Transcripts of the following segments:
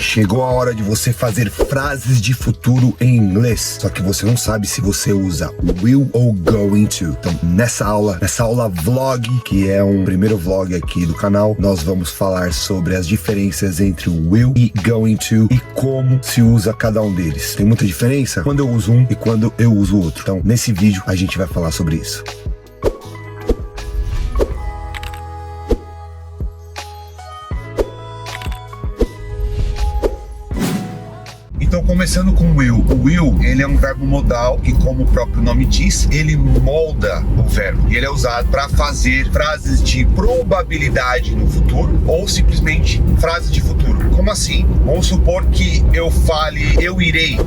Chegou a hora de você fazer frases de futuro em inglês, só que você não sabe se você usa will ou going to. Então, nessa aula vlog, que é um primeiro vlog aqui do canal, nós vamos falar sobre as diferenças entre o will e going to e como se usa cada um deles. Tem muita diferença quando eu uso um e quando eu uso o outro. Então, nesse vídeo, a gente vai falar sobre isso. Então, começando com o will. O will, ele é um verbo modal que, como o próprio nome diz, ele molda o verbo. E ele é usado para fazer frases de probabilidade no futuro ou simplesmente frases de futuro. Como assim? Vamos supor que eu fale eu irei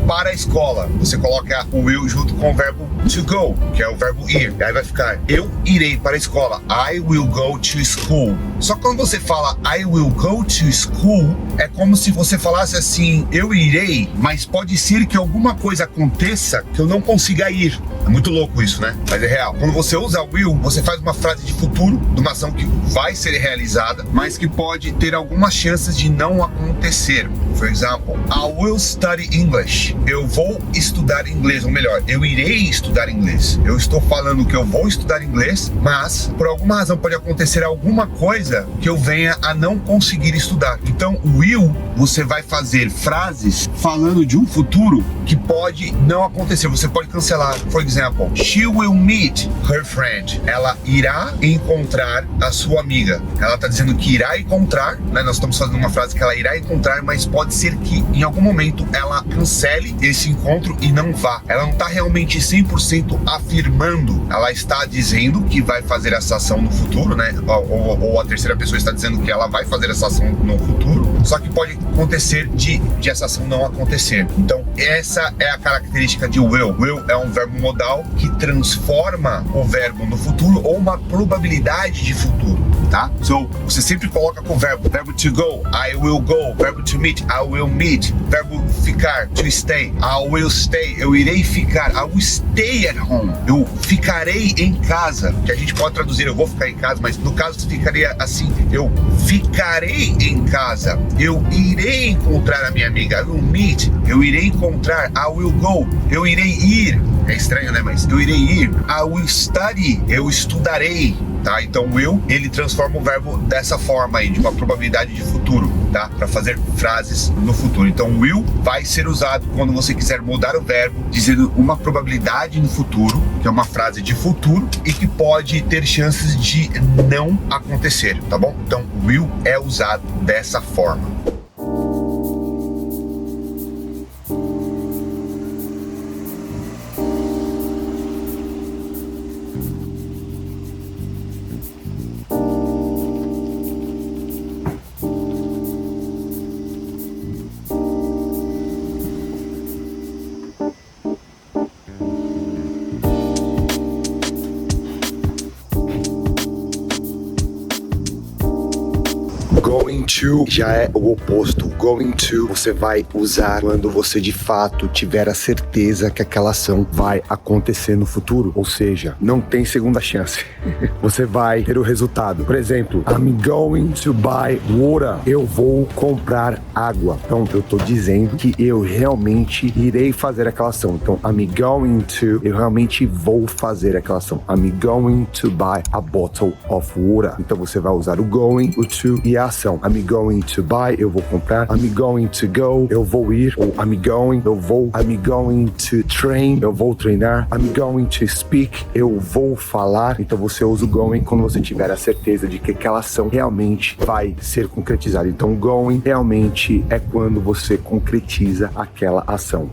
para a escola. Você coloca o will junto com o verbo to go, que é o verbo ir. E aí vai ficar eu irei para a escola. I will go to school. Só que quando você fala I will go to school, é como se você falasse assim, eu irei, mas pode ser que alguma coisa aconteça que eu não consiga ir. É muito louco isso, né? Mas é real. Quando você usa will, você faz uma frase de futuro, de uma ação que vai ser realizada, mas que pode ter algumas chances de não acontecer. For example, I will study English. Eu vou estudar inglês, ou melhor, eu irei estudar inglês. Eu estou falando que eu vou estudar inglês, mas por alguma razão pode acontecer alguma coisa que eu venha a não conseguir estudar. Então, will, você vai fazer frases falando de um futuro que pode não acontecer. Você pode cancelar. For example, she will meet her friend. Ela irá encontrar a sua amiga. Ela está dizendo que irá encontrar, né? Nós estamos fazendo uma frase que ela irá encontrar, mas pode ser que em algum momento ela cancele esse encontro e não vá. Ela não está realmente 100% afirmando. Ela está dizendo que vai fazer essa ação no futuro, né? Ou a terceira pessoa está dizendo que ela vai fazer essa ação no futuro. Só que pode acontecer de essa ação não acontecer. Então, essa é a característica de will. Will é um verbo modal que transforma o verbo no futuro ou uma probabilidade de futuro, tá? So, você sempre coloca com o verbo to go, I will go, verbo to meet, I will meet, verbo ficar, to stay, I will stay, eu irei ficar, I will stay at home, eu ficarei em casa, que a gente pode traduzir, eu vou ficar em casa, mas no caso ficaria assim, eu ficarei em casa, eu irei encontrar a minha amiga, I will meet, eu irei encontrar, I will go, eu irei ir, é estranho, né, mas eu irei ir, I will study, eu estudarei, tá? Então will, ele transforma o verbo dessa forma aí, de uma probabilidade de futuro, tá? Para fazer frases no futuro. Então will vai ser usado quando você quiser mudar o verbo, dizendo uma probabilidade no futuro, que é uma frase de futuro e que pode ter chances de não acontecer, tá bom? Então will é usado dessa forma. Going to já é o oposto. Going to você vai usar quando você de fato tiver a certeza que aquela ação vai acontecer no futuro. Ou seja, não tem segunda chance. Você vai ter o resultado. Por exemplo, I'm going to buy water. Eu vou comprar água. Então eu tô dizendo que eu realmente irei fazer aquela ação. Então I'm going to, eu realmente vou fazer aquela ação. I'm going to buy a bottle of water. Então você vai usar o going, o to e a ação. I'm going to buy, eu vou comprar. I'm going to go, eu vou ir. Ou I'm going, eu vou. I'm going to train, eu vou treinar. I'm going to speak, eu vou falar. Então você usa o going quando você tiver a certeza de que aquela ação realmente vai ser concretizada. Então going realmente é quando você concretiza aquela ação.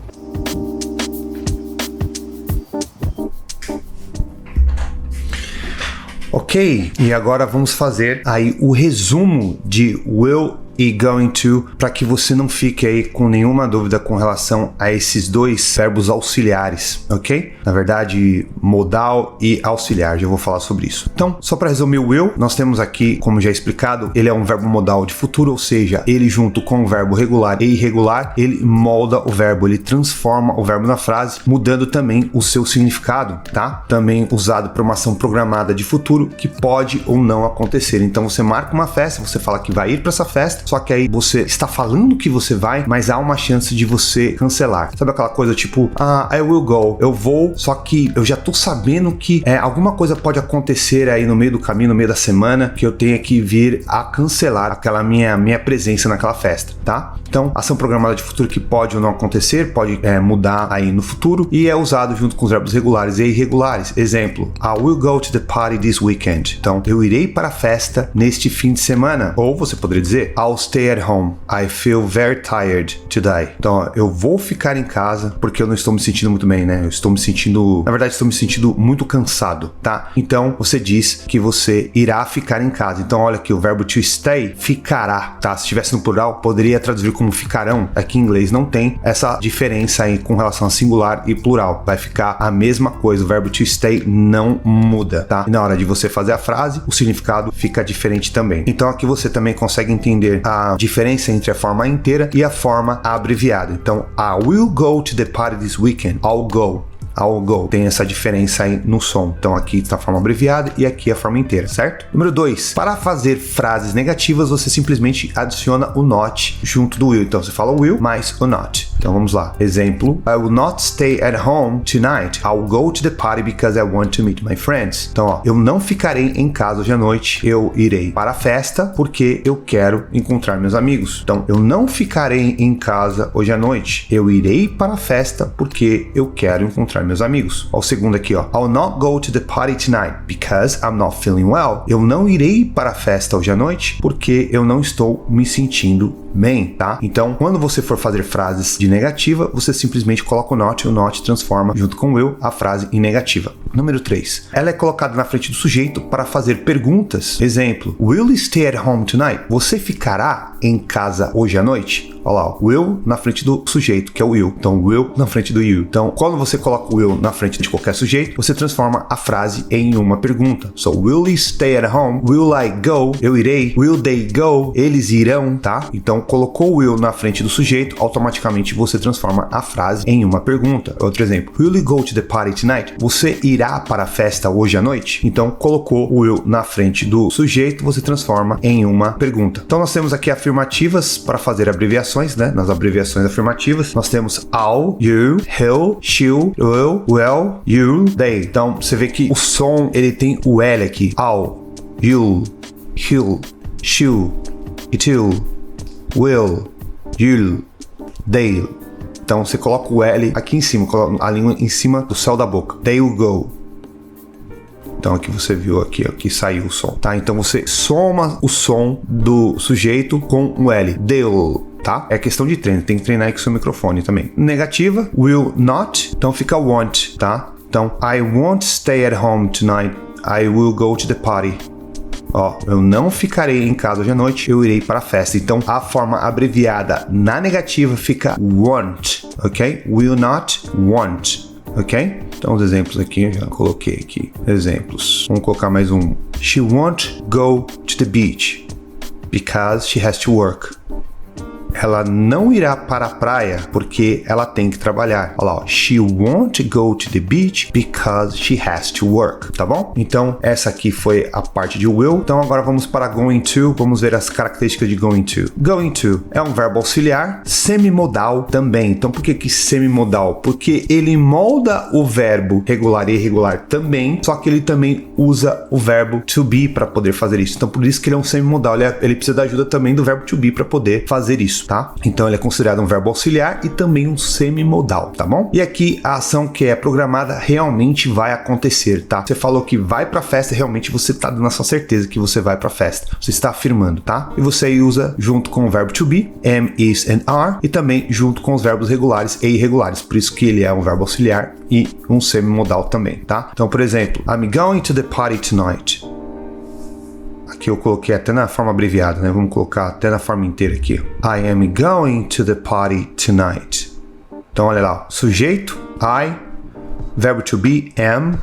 Ok, e agora vamos fazer aí o resumo de will e going to, para que você não fique aí com nenhuma dúvida com relação a esses dois verbos auxiliares, ok? Na verdade, modal e auxiliar. Já vou falar sobre isso. Então, só para resumir o will, nós temos aqui, como já explicado, ele é um verbo modal de futuro, ou seja, ele junto com o verbo regular e irregular, ele molda o verbo, ele transforma o verbo na frase, mudando também o seu significado, tá? Também usado para uma ação programada de futuro que pode ou não acontecer. Então você marca uma festa, você fala que vai ir para essa festa, só que aí você está falando que você vai, mas há uma chance de você cancelar. Sabe aquela coisa tipo, I will go, eu vou, só que eu já tô sabendo que alguma coisa pode acontecer aí no meio do caminho, no meio da semana, que eu tenha que vir a cancelar aquela minha presença naquela festa, tá? Então, ação programada de futuro que pode ou não acontecer, pode mudar aí no futuro e é usado junto com os verbos regulares e irregulares. Exemplo, I will go to the party this weekend. Então, eu irei para a festa neste fim de semana. Ou você poderia dizer, I'll stay at home. I feel very tired today. Então, eu vou ficar em casa porque eu não estou me sentindo muito bem, né? Eu estou me sentindo, na verdade, estou me sentindo muito cansado, tá? Então, você diz que você irá ficar em casa. Então, olha aqui, o verbo to stay, ficará, tá? Se estivesse no plural, poderia traduzir como ficarão. Aqui em inglês não tem essa diferença aí com relação a singular e plural. Vai ficar a mesma coisa. O verbo to stay não muda, tá? E na hora de você fazer a frase, o significado fica diferente também. Então, aqui você também consegue entender a diferença entre a forma inteira e a forma abreviada. Então, I will go to the party this weekend. I'll go. Tem essa diferença aí no som. Então aqui está a forma abreviada e aqui a forma inteira, certo? Número 2. Para fazer frases negativas, você simplesmente adiciona o not junto do will. Então você fala will mais o not. Então vamos lá. Exemplo. I will not stay at home tonight. I'll go to the party because I want to meet my friends. Então, ó, eu não ficarei em casa hoje à noite. Eu irei para a festa porque eu quero encontrar meus amigos. Então, eu não ficarei em casa hoje à noite. Eu irei para a festa porque eu quero encontrar meus amigos. Ó, o segundo aqui, ó. I'll not go to the party tonight because I'm not feeling well. Eu não irei para a festa hoje à noite porque eu não estou me sentindo bem, tá? Então, quando você for fazer frases de negativa, você simplesmente coloca o not transforma junto com o will a frase em negativa. Número 3. Ela é colocada na frente do sujeito para fazer perguntas. Exemplo, will you stay at home tonight? Você ficará em casa hoje à noite? Olha lá, will na frente do sujeito, que é o will. Então, will na frente do you. Então, quando você coloca o will na frente de qualquer sujeito, você transforma a frase em uma pergunta. So, will you stay at home? Will I go? Eu irei. Will they go? Eles irão, tá? Então, colocou o will na frente do sujeito, automaticamente você transforma a frase em uma pergunta. Outro exemplo, will you go to the party tonight? Você irá para a festa hoje à noite? Então, colocou o will na frente do sujeito, você transforma em uma pergunta. Então, nós temos aqui afirmativas para fazer abreviações, né? Nas abreviações afirmativas, nós temos I'll, you, he'll, she'll, will, well, you, they. Então, você vê que o som, ele tem o L aqui. I'll, you'll, he'll, she'll, it'll, will, you'll, they'll. Então você coloca o L aqui em cima, coloca a língua em cima do céu da boca. They'll go. Então aqui você viu aqui, ó, que saiu o som, tá? Então você soma o som do sujeito com o L. They'll, tá? É questão de treino, tem que treinar aí com o seu microfone também. Negativa, will not, então fica want, tá? Então, I won't stay at home tonight. I will go to the party. Ó, eu não ficarei em casa hoje à noite, eu irei para a festa. Então, a forma abreviada na negativa fica want, ok? Will not, want, ok? Então, os exemplos aqui, eu já coloquei aqui. Exemplos. Vamos colocar mais um. She won't go to the beach because she has to work. Ela não irá para a praia porque ela tem que trabalhar. Olha lá, ó. She won't go to the beach because she has to work, tá bom? Então, essa aqui foi a parte de will. Então, agora vamos para going to. Vamos ver as características de going to. Going to é um verbo auxiliar, semimodal também. Então, por que semimodal? Porque ele molda o verbo regular e irregular também, só que ele também usa o verbo to be para poder fazer isso. Então, por isso que ele é um semimodal. Ele precisa da ajuda também do verbo to be para poder fazer isso. Tá? Então ele é considerado um verbo auxiliar e também um semimodal, tá bom? E aqui a ação que é programada realmente vai acontecer, tá? Você falou que vai pra festa, realmente você tá dando a sua certeza que você vai pra festa. Você está afirmando, tá? E você usa junto com o verbo to be, am, is and are, e também junto com os verbos regulares e irregulares. Por isso que ele é um verbo auxiliar e um semimodal também, tá? Então, por exemplo, I'm going to the party tonight. Aqui eu coloquei até na forma abreviada, né? Vamos colocar até na forma inteira aqui. I am going to the party tonight. Então, olha lá. Sujeito, I. verbo to be, am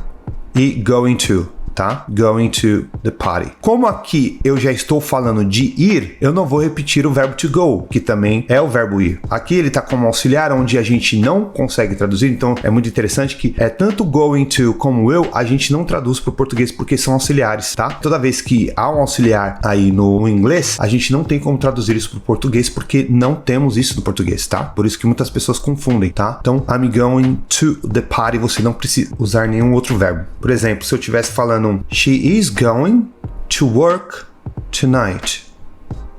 e going to. Tá? Going to the party. Como aqui eu já estou falando de ir, eu não vou repetir o verbo to go, que também é o verbo ir. Aqui ele está como auxiliar, onde a gente não consegue traduzir, então é muito interessante que tanto going to como will, a gente não traduz para o português porque são auxiliares, tá? Toda vez que há um auxiliar aí no inglês, a gente não tem como traduzir isso para o português porque não temos isso no português, tá? Por isso que muitas pessoas confundem, tá? Então, I'm going to the party, você não precisa usar nenhum outro verbo. Por exemplo, se eu estivesse falando she is going to work tonight.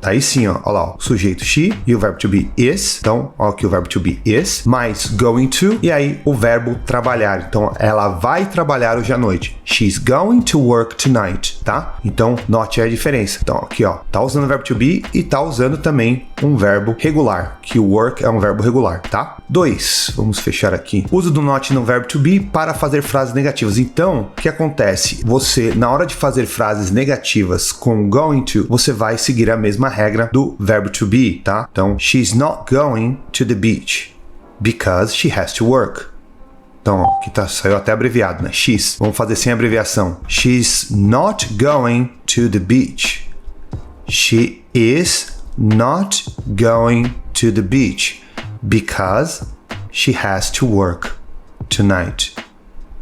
Aí sim, ó lá, o sujeito she e o verbo to be is. Então, ó aqui o verbo to be is, mais going to, e aí o verbo trabalhar. Então, ela vai trabalhar hoje à noite. She's going to work tonight, tá? Então, note a diferença. Então, aqui, ó, tá usando o verbo to be e tá usando também um verbo regular, que o work é um verbo regular, tá? 2, vamos fechar aqui. Uso do not no verbo to be para fazer frases negativas. Então, o que acontece? Você, na hora de fazer frases negativas com going to, você vai seguir a mesma regra do verbo to be, tá? Então, she's not going to the beach because she has to work. Então, ó, aqui saiu até abreviado, né? She's. Vamos fazer sem abreviação. She's not going to the beach. She is not going to the beach because she has to work tonight.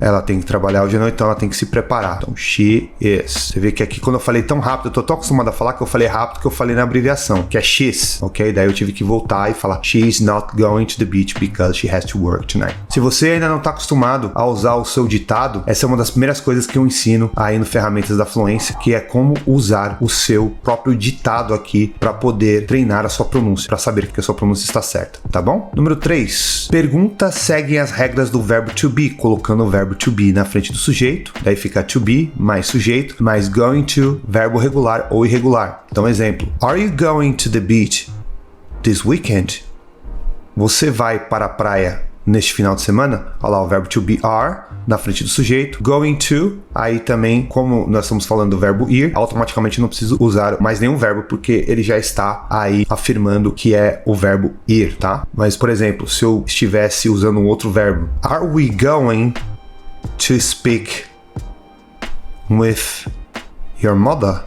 Ela tem que trabalhar hoje à noite, então ela tem que se preparar. Então, she is. Você vê que aqui, quando eu falei tão rápido, eu tô tão acostumado a falar que eu falei rápido que eu falei na abreviação, que é she's, ok? Daí eu tive que voltar e falar she's not going to the beach because she has to work tonight. Se você ainda não tá acostumado a usar o seu ditado, essa é uma das primeiras coisas que eu ensino aí no Ferramentas da Fluência, que é como usar o seu próprio ditado aqui para poder treinar a sua pronúncia, para saber que a sua pronúncia está certa, tá bom? Número 3. Perguntas seguem as regras do verbo to be, colocando o verbo to be na frente do sujeito, daí fica to be mais sujeito, mais going to, verbo regular ou irregular. Então, exemplo: Are you going to the beach this weekend? Você vai para a praia neste final de semana? Olha lá o verbo to be are na frente do sujeito. Going to, aí também, como nós estamos falando do verbo ir, automaticamente não preciso usar mais nenhum verbo porque ele já está aí afirmando que é o verbo ir, tá? Mas, por exemplo, se eu estivesse usando um outro verbo, Are we going to speak with your mother?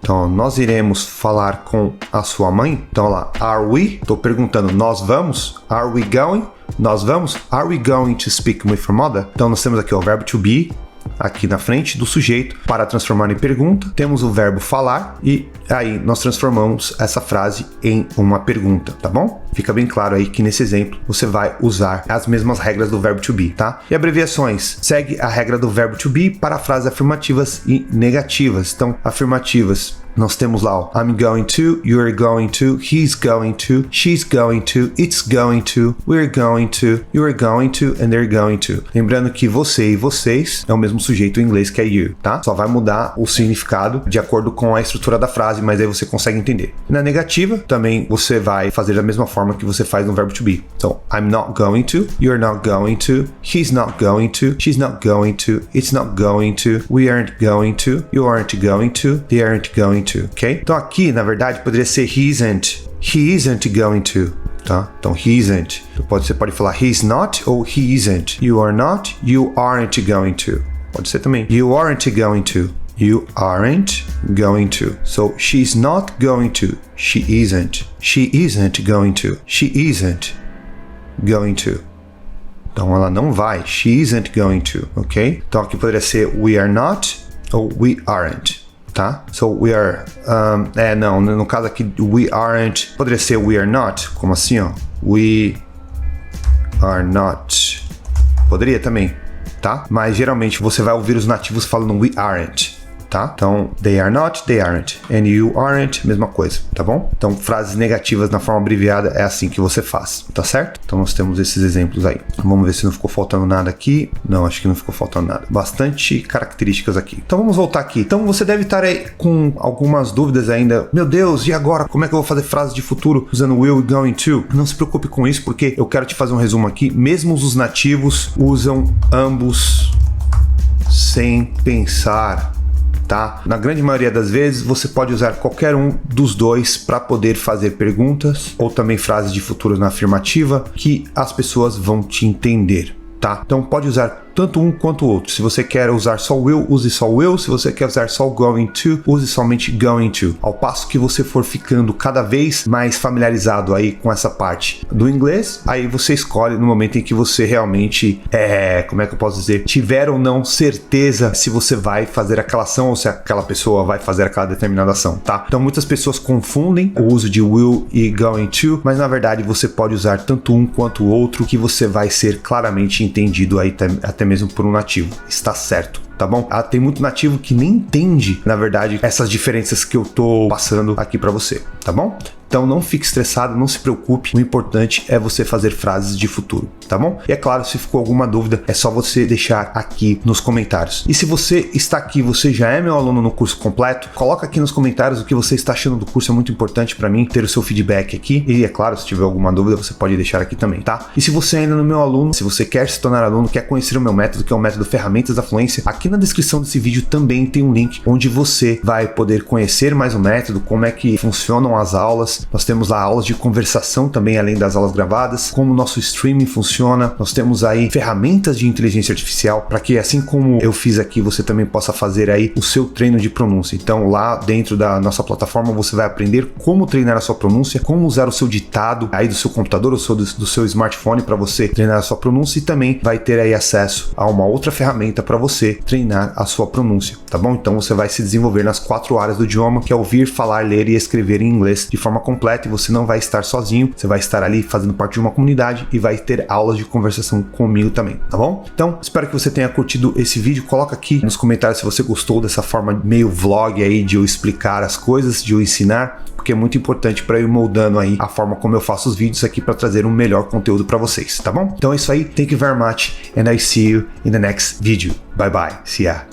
Então, nós iremos falar com a sua mãe? Então, lá, are we? Estou perguntando, nós vamos? Are we going? Nós vamos? Are we going to speak with your mother? Então, nós temos aqui o verbo to be, aqui na frente do sujeito, para transformar em pergunta. Temos o verbo falar e aí nós transformamos essa frase em uma pergunta, tá bom? Fica bem claro aí que nesse exemplo você vai usar as mesmas regras do verbo to be, tá? E abreviações. Segue a regra do verbo to be para frases afirmativas e negativas. Então, afirmativas. Nós temos lá o I'm going to, you're going to, he's going to, she's going to, it's going to, we're going to, you're going to, and they're going to. Lembrando que você e vocês é o mesmo sujeito em inglês que é you, tá? Só vai mudar o significado de acordo com a estrutura da frase, mas aí você consegue entender. E na negativa, também você vai fazer da mesma forma que você faz no verbo to be. Então, I'm not going to, you're not going to, he's not going to, she's not going to, it's not going to, we aren't going to, you aren't going to, they aren't going to, ok? Então aqui, na verdade, poderia ser he isn't going to, tá? Então, he isn't. Você pode falar he's not ou he isn't. You are not, you aren't going to. Pode ser também. You aren't going to. You aren't going to. So, she's not going to. She isn't. She isn't going to. She isn't going to. Então, ela não vai. She isn't going to, ok? Então, aqui poderia ser we are not ou we aren't. Tá? So, we are... não, no caso aqui, we aren't... Poderia ser we are not, como assim, ó. We are not. Poderia também, tá? Mas, geralmente, você vai ouvir os nativos falando we aren't, tá? Então, they are not, they aren't. And you aren't, mesma coisa, tá bom? Então, frases negativas na forma abreviada é assim que você faz, tá certo? Então, nós temos esses exemplos aí. Vamos ver se não ficou faltando nada aqui. Não, acho que não ficou faltando nada. Bastante características aqui. Então, vamos voltar aqui. Então, você deve estar aí com algumas dúvidas ainda. Meu Deus, e agora? Como é que eu vou fazer frases de futuro usando will e going to? Não se preocupe com isso, porque eu quero te fazer um resumo aqui. Mesmo os nativos usam ambos sem pensar, tá? Na grande maioria das vezes você pode usar qualquer um dos dois para poder fazer perguntas ou também frases de futuro na afirmativa que as pessoas vão te entender, tá? Então pode usar tanto um quanto o outro. Se você quer usar só will, use só will. Se você quer usar só going to, use somente going to. Ao passo que você for ficando cada vez mais familiarizado aí com essa parte do inglês, aí você escolhe no momento em que você realmente, como é que eu posso dizer, tiver ou não certeza se você vai fazer aquela ação ou se aquela pessoa vai fazer aquela determinada ação, tá? Então muitas pessoas confundem o uso de will e going to, mas na verdade você pode usar tanto um quanto o outro, que você vai ser claramente entendido aí até mesmo por um nativo. Está certo, tá bom? Tem muito nativo que nem entende, na verdade, essas diferenças que eu tô passando aqui para você, tá bom? Então não fique estressado, não se preocupe, o importante é você fazer frases de futuro, tá bom? E é claro, se ficou alguma dúvida, é só você deixar aqui nos comentários. E se você está aqui, você já é meu aluno no curso completo, coloca aqui nos comentários o que você está achando do curso, é muito importante para mim ter o seu feedback aqui. E é claro, se tiver alguma dúvida, você pode deixar aqui também, tá? E se você ainda não é meu aluno, se você quer se tornar aluno, quer conhecer o meu método, que é o método Ferramentas da Fluência, aqui na descrição desse vídeo também tem um link onde você vai poder conhecer mais o método, como é que funcionam as aulas. Nós temos lá aulas de conversação também, além das aulas gravadas, como o nosso streaming funciona. Nós temos aí ferramentas de inteligência artificial para que, assim como eu fiz aqui, você também possa fazer aí o seu treino de pronúncia. Então lá dentro da nossa plataforma você vai aprender como treinar a sua pronúncia, como usar o seu ditado aí do seu computador ou do seu smartphone para você treinar a sua pronúncia, e também vai ter aí acesso a uma outra ferramenta para você treinar a sua pronúncia, tá bom? Então você vai se desenvolver nas 4 áreas do idioma, que é ouvir, falar, ler e escrever em inglês de forma completa, e você não vai estar sozinho, você vai estar ali fazendo parte de uma comunidade e vai ter aulas de conversação comigo também, tá bom? Então, espero que você tenha curtido esse vídeo. Coloca aqui nos comentários se você gostou dessa forma meio vlog aí de eu explicar as coisas, de eu ensinar, porque é muito importante para eu ir moldando aí a forma como eu faço os vídeos aqui para trazer um melhor conteúdo para vocês, tá bom? Então é isso aí, thank you very much and I see you in the next video. Bye bye, see ya.